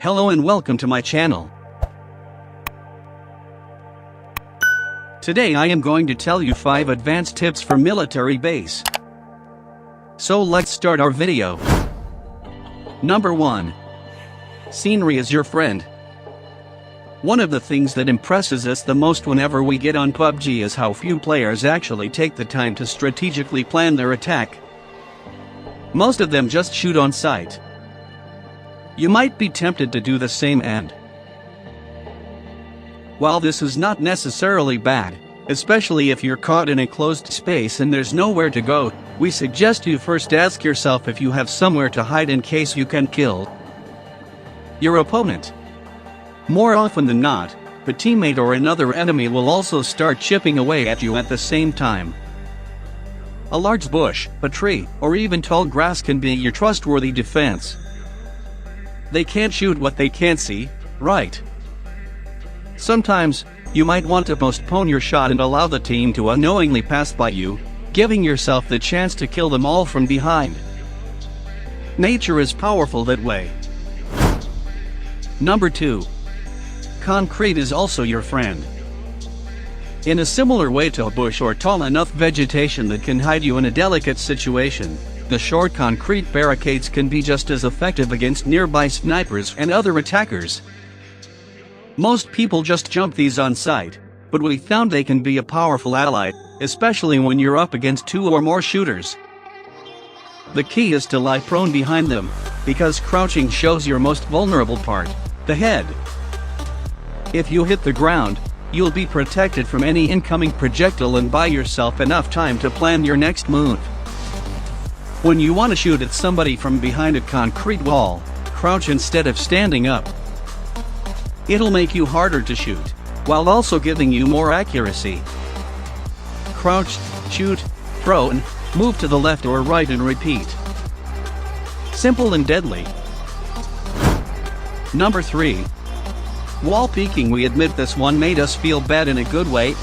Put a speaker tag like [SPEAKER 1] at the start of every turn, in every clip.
[SPEAKER 1] Hello and welcome to my channel. Today I am going to tell you 5 advanced tips for military base. So let's start our video. Number 1. Scenery is your friend. One of the things that impresses us the most whenever we get on PUBG is how few players actually take the time to strategically plan their attack. Most of them just shoot on sight. You might be tempted to do the same, and while this is not necessarily bad, especially if you're caught in a closed space and there's nowhere to go, we suggest you first ask yourself if you have somewhere to hide in case you can kill your opponent. More often than not, a teammate or another enemy will also start chipping away at you at the same time. A large bush, a tree, or even tall grass can be your trustworthy defense. They can't shoot what they can't see, right? Sometimes, you might want to postpone your shot and allow the team to unknowingly pass by you, giving yourself the chance to kill them all from behind. Nature is powerful that way. Number 2. Concrete is also your friend. In a similar way to a bush or tall enough vegetation that can hide you in a delicate situation, the short concrete barricades can be just as effective against nearby snipers and other attackers. Most people just jump these on sight, but we found they can be a powerful ally, especially when you're up against 2 or more shooters. The key is to lie prone behind them, because crouching shows your most vulnerable part, the head. If you hit the ground, you'll be protected from any incoming projectile and buy yourself enough time to plan your next move. When you want to shoot at somebody from behind a concrete wall, crouch instead of standing up. It'll make you harder to shoot, while also giving you more accuracy. Crouch, shoot, throw, and move to the left or right and repeat. Simple and deadly. Number 3. Wall peeking. We admit this one made us feel bad in a good way.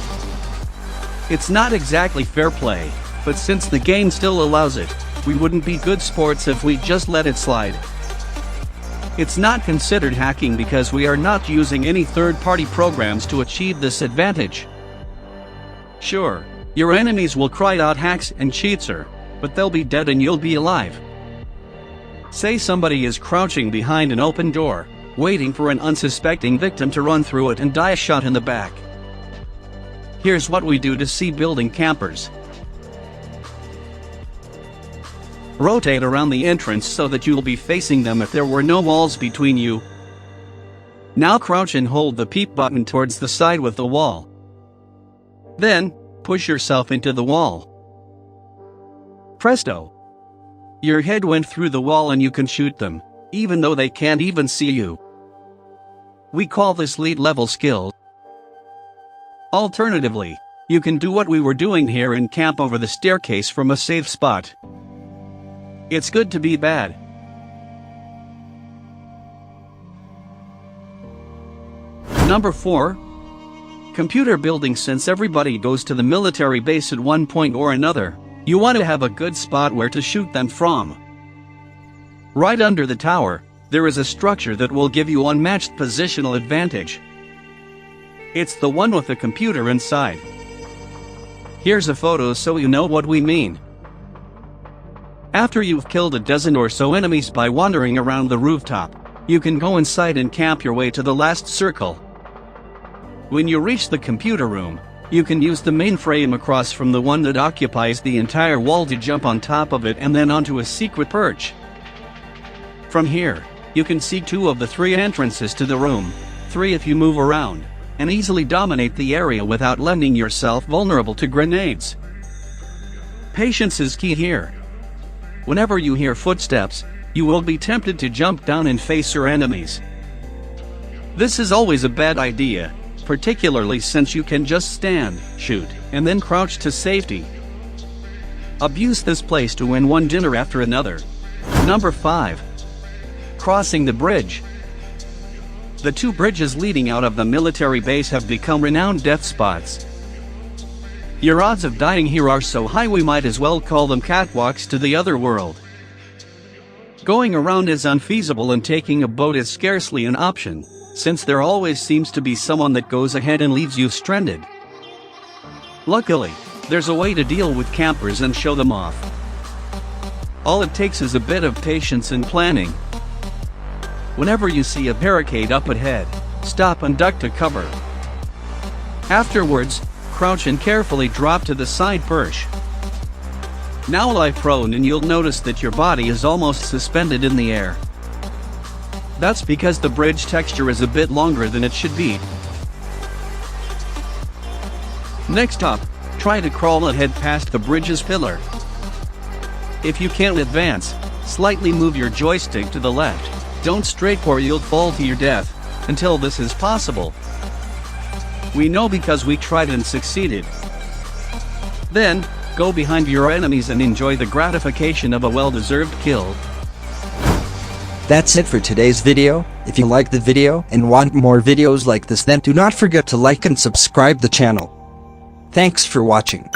[SPEAKER 1] It's not exactly fair play, but since the game still allows it, we wouldn't be good sports if we just let it slide. It's not considered hacking because we are not using any third-party programs to achieve this advantage. Sure, your enemies will cry out hacks and cheats, but they'll be dead and you'll be alive. Say somebody is crouching behind an open door, waiting for an unsuspecting victim to run through it and die a shot in the back. Here's what we do to see building campers. Rotate around the entrance so that you'll be facing them if there were no walls between you. Now crouch and hold the peep button towards the side with the wall. Then, push yourself into the wall. Presto! Your head went through the wall and you can shoot them, even though they can't even see you. We call this lead level skill. Alternatively, you can do what we were doing here and camp over the staircase from a safe spot. It's good to be bad. Number 4. Computer building. Since everybody goes to the military base at one point or another, you want to have a good spot where to shoot them from. Right under the tower, there is a structure that will give you unmatched positional advantage. It's the one with the computer inside. Here's a photo so you know what we mean. After you've killed a dozen or so enemies by wandering around the rooftop, you can go inside and camp your way to the last circle. When you reach the computer room, you can use the mainframe across from the one that occupies the entire wall to jump on top of it and then onto a secret perch. From here, you can see 2 of the 3 entrances to the room, 3 if you move around, and easily dominate the area without lending yourself vulnerable to grenades. Patience is key here. Whenever you hear footsteps, you will be tempted to jump down and face your enemies. This is always a bad idea, particularly since you can just stand, shoot, and then crouch to safety. Abuse this place to win one dinner after another. Number 5. Crossing the bridge. The 2 bridges leading out of the military base have become renowned death spots. Your odds of dying here are so high we might as well call them catwalks to the other world. Going around is unfeasible and taking a boat is scarcely an option, since there always seems to be someone that goes ahead and leaves you stranded. Luckily, there's a way to deal with campers and show them off. All it takes is a bit of patience and planning. Whenever you see a barricade up ahead, stop and duck to cover. Afterwards, crouch and carefully drop to the side perch. Now lie prone and you'll notice that your body is almost suspended in the air. That's because the bridge texture is a bit longer than it should be. Next up, try to crawl ahead past the bridge's pillar. If you can't advance, slightly move your joystick to the left. Don't straight or you'll fall to your death, until this is possible. We know because we tried and succeeded. Then, go behind your enemies and enjoy the gratification of a well-deserved kill.
[SPEAKER 2] That's it for today's video. If you liked the video and want more videos like this, then do not forget to like and subscribe the channel. Thanks for watching.